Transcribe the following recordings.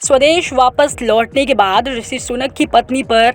स्वदेश वापस लौटने के बाद ऋषि सुनक की पत्नी पर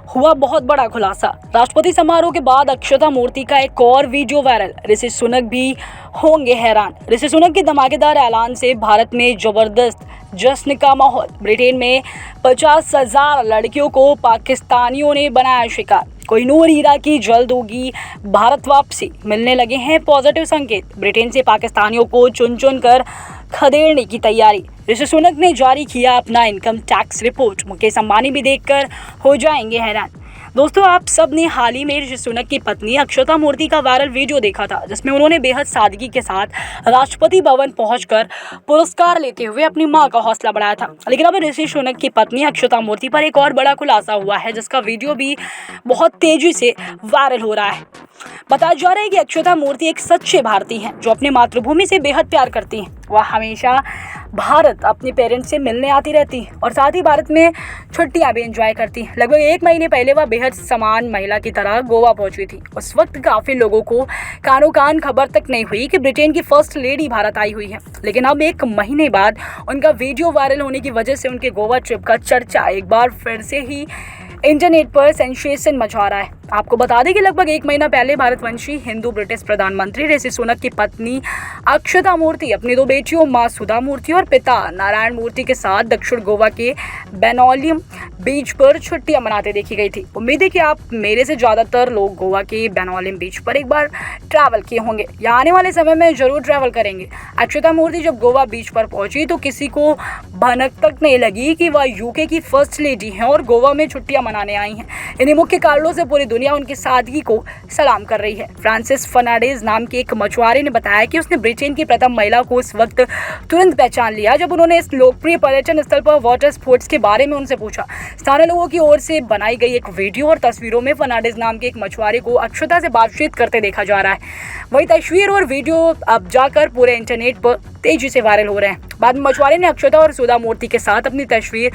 हुआ बहुत बड़ा खुलासा। राष्ट्रपति समारोह के बाद अक्षता मूर्ति का एक और वीडियो वायरल। ऋषि सुनक भी होंगे हैरान। ऋषि सुनक के धमाकेदार ऐलान से भारत में जबरदस्त जश्न का माहौल। ब्रिटेन में 50,000 लड़कियों को पाकिस्तानियों ने बनाया शिकार। कोहिनूर हीरा की जल्द होगी भारत वापसी। मिलने लगे हैं पॉजिटिव संकेत। ब्रिटेन से पाकिस्तानियों को चुन चुन कर खदेड़ने की तैयारी। ऋषि सुनक ने जारी किया अपना income tax report. Mukesh Ambani भी देखकर हो जाएंगे हैरान। दोस्तों, आप सब ने हाल ही में ऋषि सुनक की पत्नी अक्षता मूर्ति का वायरल वीडियो देखा था, जिसमें उन्होंने बेहद सादगी के साथ राष्ट्रपति भवन पहुंचकर पुरस्कार लेते हुए अपनी मां का हौसला बढ़ाया था। लेकिन अब ऋषि सुनक की पत्नी अक्षता मूर्ति पर एक और बड़ा खुलासा हुआ है, जिसका वीडियो भी बहुत तेजी से वायरल हो रहा है। बताया जा रहा है कि अक्षता मूर्ति एक सच्चे भारतीय हैं, जो अपने मातृभूमि से बेहद प्यार करती हैं। वह हमेशा भारत अपने पेरेंट्स से मिलने आती रहती हैं और साथ ही भारत में छुट्टियां भी एंजॉय करती हैं। लगभग 1 महीने पहले वह बेहद समान महिला की तरह गोवा पहुंची थी। उस वक्त काफ़ी लोगों को कानो कान खबर तक नहीं हुई कि ब्रिटेन की फर्स्ट लेडी भारत आई हुई है। लेकिन अब 1 महीने बाद उनका वीडियो वायरल होने की वजह से उनके गोवा ट्रिप का चर्चा एक बार फिर से ही इंटरनेट पर सेंसेशन मचा रहा है। आपको बता दें कि लगभग 1 महीना पहले भारतवंशी हिंदू ब्रिटिश प्रधानमंत्री ऋषि सुनक की पत्नी अक्षता मूर्ति अपनी 2 बेटियों मां सुधा मूर्ति और पिता नारायण मूर्ति के साथ दक्षिण गोवा के बेनोलिम बीच पर छुट्टियां मनाते देखी गई थी। उम्मीद है कि आप मेरे से ज़्यादातर लोग गोवा के बेनोलिम बीच पर एक बार ट्रैवल किए होंगे या आने वाले समय में जरूर ट्रैवल करेंगे। अक्षता मूर्ति जब गोवा बीच पर पहुंची तो किसी को भनक तक नहीं लगी कि वह यूके की फर्स्ट लेडी हैं और गोवा में छुट्टियां मनाने आई हैं। इन्हीं मुख्य कारणों से पूरी दुनिया उनकी सादगी को सलाम कर रही है। फ्रांसिस फर्नांडीज नाम के एक मछुआरे ने बताया कि उसने ब्रिटेन की प्रथम महिला को उस वक्त तुरंत पहचान लिया जब उन्होंने इस लोकप्रिय पर्यटन स्थल पर वाटर स्पोर्ट्स के बारे में उनसे पूछा। स्थानीय लोगों की ओर से बनाई गई एक वीडियो और तस्वीरों में फर्नांडीज नाम के एक मछुआरे को अक्षता से बातचीत करते देखा जा रहा है। वही तस्वीर और वीडियो अब जाकर पूरे इंटरनेट पर तेजी से वायरल हो रहे हैं। बाद में मछुआरे ने अक्षता और सुधा मूर्ति के साथ अपनी तस्वीर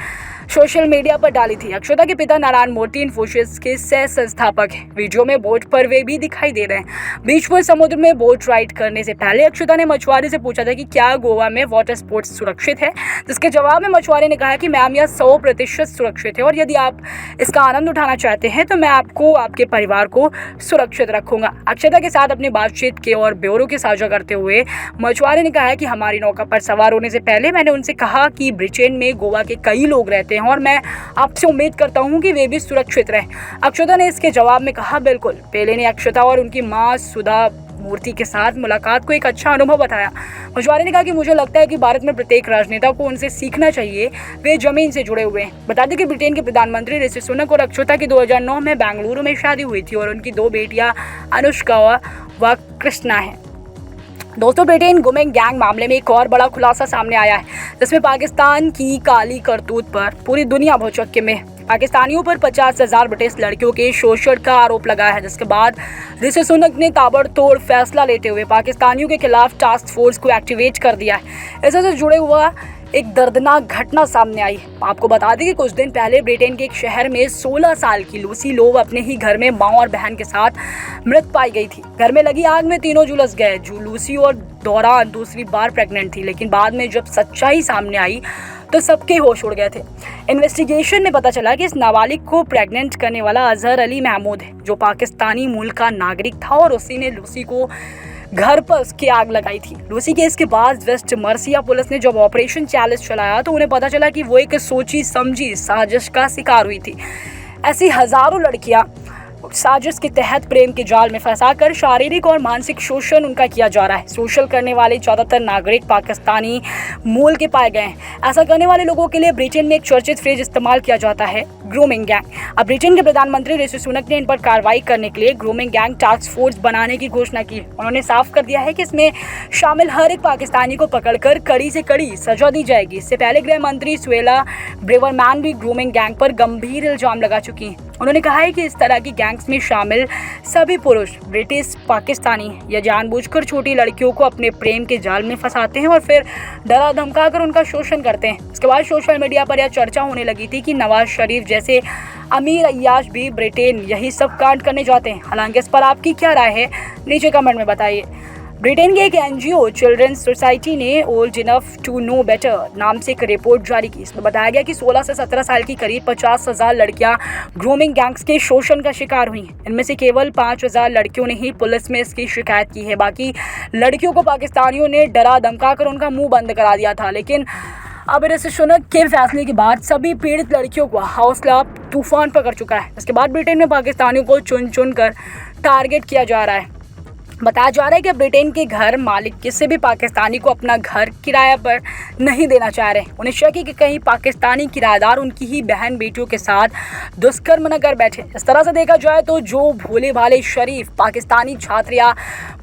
सोशल मीडिया पर डाली थी। अक्षता के पिता नारायण मूर्ति इन्फोसिस के सह संस्थापक हैं। वीडियो में बोट पर वे भी दिखाई दे रहे हैं। बीच पर समुद्र में बोट राइड करने से पहले अक्षता ने मछुआरे से पूछा था कि क्या गोवा में वाटर स्पोर्ट्स सुरक्षित है, जिसके जवाब में मछुआरे ने कहा कि मैम यह 100% सुरक्षित है और यदि आप इसका आनंद उठाना चाहते हैं तो मैं आपको आपके परिवार को सुरक्षित रखूंगा। अक्षता के साथ अपनी बातचीत के और ब्यौरों के साझा करते हुए मछुआरे ने कहा कि हमारी नौका पर सवार होने से पहले मैंने उनसे कहा कि ब्रिटेन में गोवा के कई लोग रहते हैं और मैं आपसे उम्मीद करता हूं कि वे भी सुरक्षित रहें। अक्षता ने इसके जवाब में कहा, बिल्कुल। पेले ने अक्षता और उनकी मां सुधा मूर्ति के साथ मुलाकात को एक अच्छा अनुभव बताया। मछुआरे ने कहा कि मुझे लगता है कि भारत में प्रत्येक राजनेता को उनसे सीखना चाहिए। वे जमीन से जुड़े हुए हैं। बता दें कि ब्रिटेन के प्रधानमंत्री ऋषि सुनक और अक्षता की 2009 में बेंगलुरु में शादी हुई थी और उनकी 2 बेटियां अनुष्का व कृष्णा हैं। दोस्तों, ब्रिटेन गुमिंग गैंग मामले में एक और बड़ा खुलासा सामने आया है, जिसमें पाकिस्तान की काली करतूत पर पूरी दुनिया भौचक्के में। पाकिस्तानियों पर 50,000 ब्रिटिश लड़कियों के शोषण का आरोप लगा है, जिसके बाद ऋषि सुनक ने ताबड़तोड़ फैसला लेते हुए पाकिस्तानियों के खिलाफ टास्क फोर्स को एक्टिवेट कर दिया है। इससे जुड़े हुआ एक दर्दनाक घटना सामने आई। आपको बता दें कि कुछ दिन पहले ब्रिटेन के एक शहर में 16 साल की लूसी लोव अपने ही घर में मां और बहन के साथ मृत पाई गई थी। घर में लगी आग में तीनों झुलस गए। लूसी और दौरान दूसरी बार प्रेग्नेंट थी, लेकिन बाद में जब सच्चाई सामने आई तो सबके होश उड़ गए थे। इन्वेस्टिगेशन में पता चला कि इस नाबालिग को प्रेग्नेंट करने वाला अजहर अली महमूद है, जो पाकिस्तानी मूल का नागरिक था और उसी ने लूसी को घर पर उसकी आग लगाई थी। लूसी केस के बाद वेस्ट मर्सिया पुलिस ने जब ऑपरेशन चैलेंज चलाया तो उन्हें पता चला कि वो एक सोची समझी साजिश का शिकार हुई थी। ऐसी हजारों लड़कियां साजिश के तहत प्रेम के जाल में फंसाकर शारीरिक और मानसिक शोषण उनका किया जा रहा है। शोषण करने वाले ज़्यादातर नागरिक पाकिस्तानी मूल के पाए गए हैं। ऐसा करने वाले लोगों के लिए ब्रिटेन में एक चर्चित फ्रेज इस्तेमाल किया जाता है, ग्रूमिंग गैंग। अब ब्रिटेन के प्रधानमंत्री ऋषि सुनक ने इन पर कार्रवाई करने के लिए ग्रूमिंग गैंग टास्क फोर्स बनाने की घोषणा की। उन्होंने साफ कर दिया है कि इसमें शामिल हर एक पाकिस्तानी को पकड़कर कड़ी से कड़ी सजा दी जाएगी। इससे पहले गृह मंत्री सुएला ब्रेवरमैन भी ग्रूमिंग गैंग पर गंभीर इल्जाम लगा चुकी हैं। उन्होंने कहा है कि इस तरह की गैंग्स में शामिल सभी पुरुष ब्रिटिश पाकिस्तानी या जानबूझकर छोटी लड़कियों को अपने प्रेम के जाल में फंसाते हैं और फिर डरा धमका कर उनका शोषण करते हैं। इसके बाद सोशल मीडिया पर यह चर्चा होने लगी थी कि नवाज शरीफ जैसे अमीर अय्याश भी ब्रिटेन यही सब कांड करने जाते हैं। हालांकि इस पर आपकी क्या राय है, नीचे कमेंट में बताइए। ब्रिटेन के एक एनजीओ चिल्ड्रंस सोसाइटी ने old enough to know better नाम से एक रिपोर्ट जारी की। इसमें बताया गया कि 16 से 17 साल की करीब 50,000 लड़कियां ग्रूमिंग गैंग्स के शोषण का शिकार हुई हैं। इनमें से केवल 5,000 लड़कियों ने ही पुलिस में इसकी शिकायत की है। बाकी लड़कियों को पाकिस्तानियों ने डरा धमका कर उनका मुंह बंद करा दिया था। लेकिन अब ऋषि सुनक के फैसले के बाद सभी पीड़ित लड़कियों को हौसला तूफान पकड़ चुका है। इसके बाद ब्रिटेन में पाकिस्तानियों को चुन चुन कर टारगेट किया जा रहा है। बताया जा रहा है कि ब्रिटेन के घर मालिक किसी भी पाकिस्तानी को अपना घर किराया पर नहीं देना चाह रहे। उन्हें शक है कि कहीं पाकिस्तानी किराएदार उनकी ही बहन बेटियों के साथ दुष्कर्म न कर बैठे। इस तरह से देखा जाए तो जो भोले भाले शरीफ पाकिस्तानी छात्र या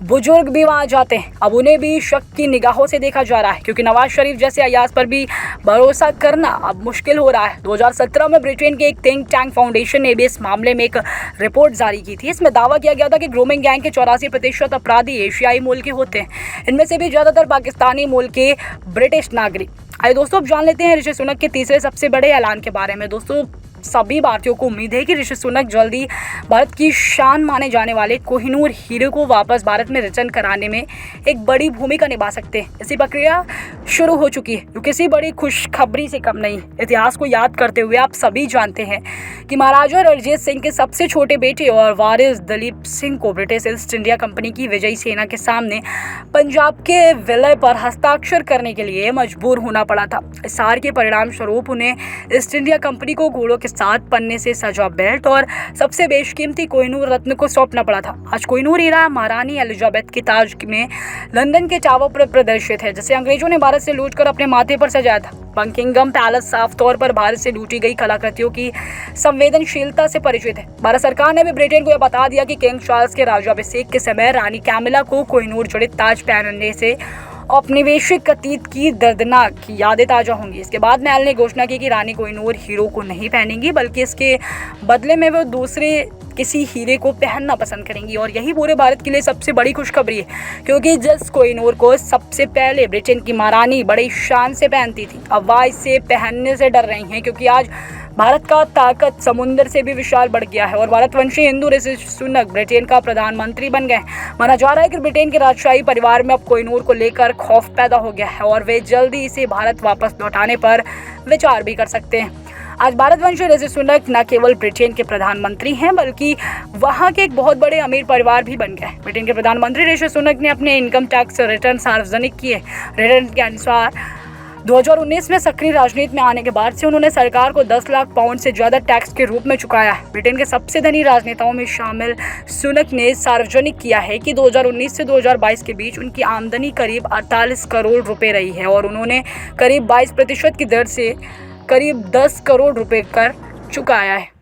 बुजुर्ग भी वहाँ जाते हैं, अब उन्हें भी शक की निगाहों से देखा जा रहा है, क्योंकि नवाज शरीफ जैसे अयाज पर भी भरोसा करना अब मुश्किल हो रहा है। 2017 में ब्रिटेन के एक थिंक टैंक फाउंडेशन ने भी इस मामले में एक रिपोर्ट जारी की थी। इसमें दावा किया गया था कि ग्रूमिंग गैंग के 84% अपराधी एशियाई मूल के होते हैं। इनमें से भी ज्यादातर पाकिस्तानी मूल के ब्रिटिश नागरिक। आइए दोस्तों, अब जान लेते हैं ऋषि सुनक के तीसरे सबसे बड़े ऐलान के बारे में। दोस्तों, सभी भारतीयों को उम्मीद है कि ऋषि सुनक जल्दी भारत की शान माने जाने वाले कोहिनूर हीरे को वापस भारत में रिटर्न कराने में एक बड़ी भूमिका निभा सकते हैं। इसी प्रक्रिया शुरू हो चुकी है, जो किसी बड़ी खुशखबरी से कम नहीं। इतिहास को याद करते हुए आप सभी जानते हैं कि महाराजा रणजीत सिंह के सबसे छोटे बेटे और वारिस दलीप सिंह को ब्रिटिश ईस्ट इंडिया कंपनी की विजयी सेना के सामने पंजाब के विलय पर हस्ताक्षर करने के लिए मजबूर होना पड़ा था। इस हार के परिणाम स्वरूप उन्हें ईस्ट इंडिया कंपनी को घोड़ों के साथ पन्ने से सजा बेल्ट और सबसे बेशकीमती कोहिनूर रत्न को सौंपना पड़ा था। आज कोहिनूर हीरा महारानी एलिजाबेथ के ताज में लंदन के टावर पर प्रदर्शित है, जिसे अंग्रेजों ने भारत से लूटकर अपने माथे पर सजाया था। बकिंगम पैलेस साफ तौर पर भारत से लूटी गई कलाकृतियों की संवेदनशीलता से परिचित है। भारत सरकार ने भी ब्रिटेन को यह बता दिया कि किंग चार्ल्स के राज्याभिषेक के समय रानी कैमिला को कोहिनूर जड़ित ताज पहनने से औपनिवेशिक अतीत की दर्दनाक यादें ताजा होंगी। इसके बाद महल ने घोषणा की कि रानी कोहिनूर हीरो को नहीं पहनेंगी, बल्कि इसके बदले में वो दूसरे किसी हीरे को पहनना पसंद करेंगी। और यही पूरे भारत के लिए सबसे बड़ी खुशखबरी है, क्योंकि जिस कोहिनूर को सबसे पहले ब्रिटेन की महारानी बड़ी शान से पहनती थी, अब वह इसे पहनने से डर रही हैं, क्योंकि आज भारत का ताकत समुद्र से भी विशाल बढ़ गया है और भारतवंशी हिंदू ऋषि सुनक ब्रिटेन का प्रधानमंत्री बन गए। माना जा रहा है कि ब्रिटेन के राजशाही परिवार में अब कोहिनूर को लेकर खौफ पैदा हो गया है और वे जल्दी इसे भारत वापस लौटाने पर विचार भी कर सकते हैं। आज भारतवंशी ऋषि सुनक न केवल ब्रिटेन के प्रधानमंत्री हैं, बल्कि वहां के एक बहुत बड़े अमीर परिवार भी बन गए। ब्रिटेन के प्रधानमंत्री ऋषि सुनक ने अपने इनकम टैक्स रिटर्न सार्वजनिक किए। रिटर्न के अनुसार 2019 में सक्रिय राजनीति में आने के बाद से उन्होंने सरकार को 10 लाख पाउंड से ज्यादा टैक्स के रूप में चुकाया है। ब्रिटेन के सबसे धनी राजनेताओं में शामिल सुनक ने सार्वजनिक किया है कि 2019 से 2022 के बीच उनकी आमदनी करीब 48 करोड़ रुपए रही है और उन्होंने करीब 22% की दर से करीब 10 करोड़ रुपए कर चुकाया है।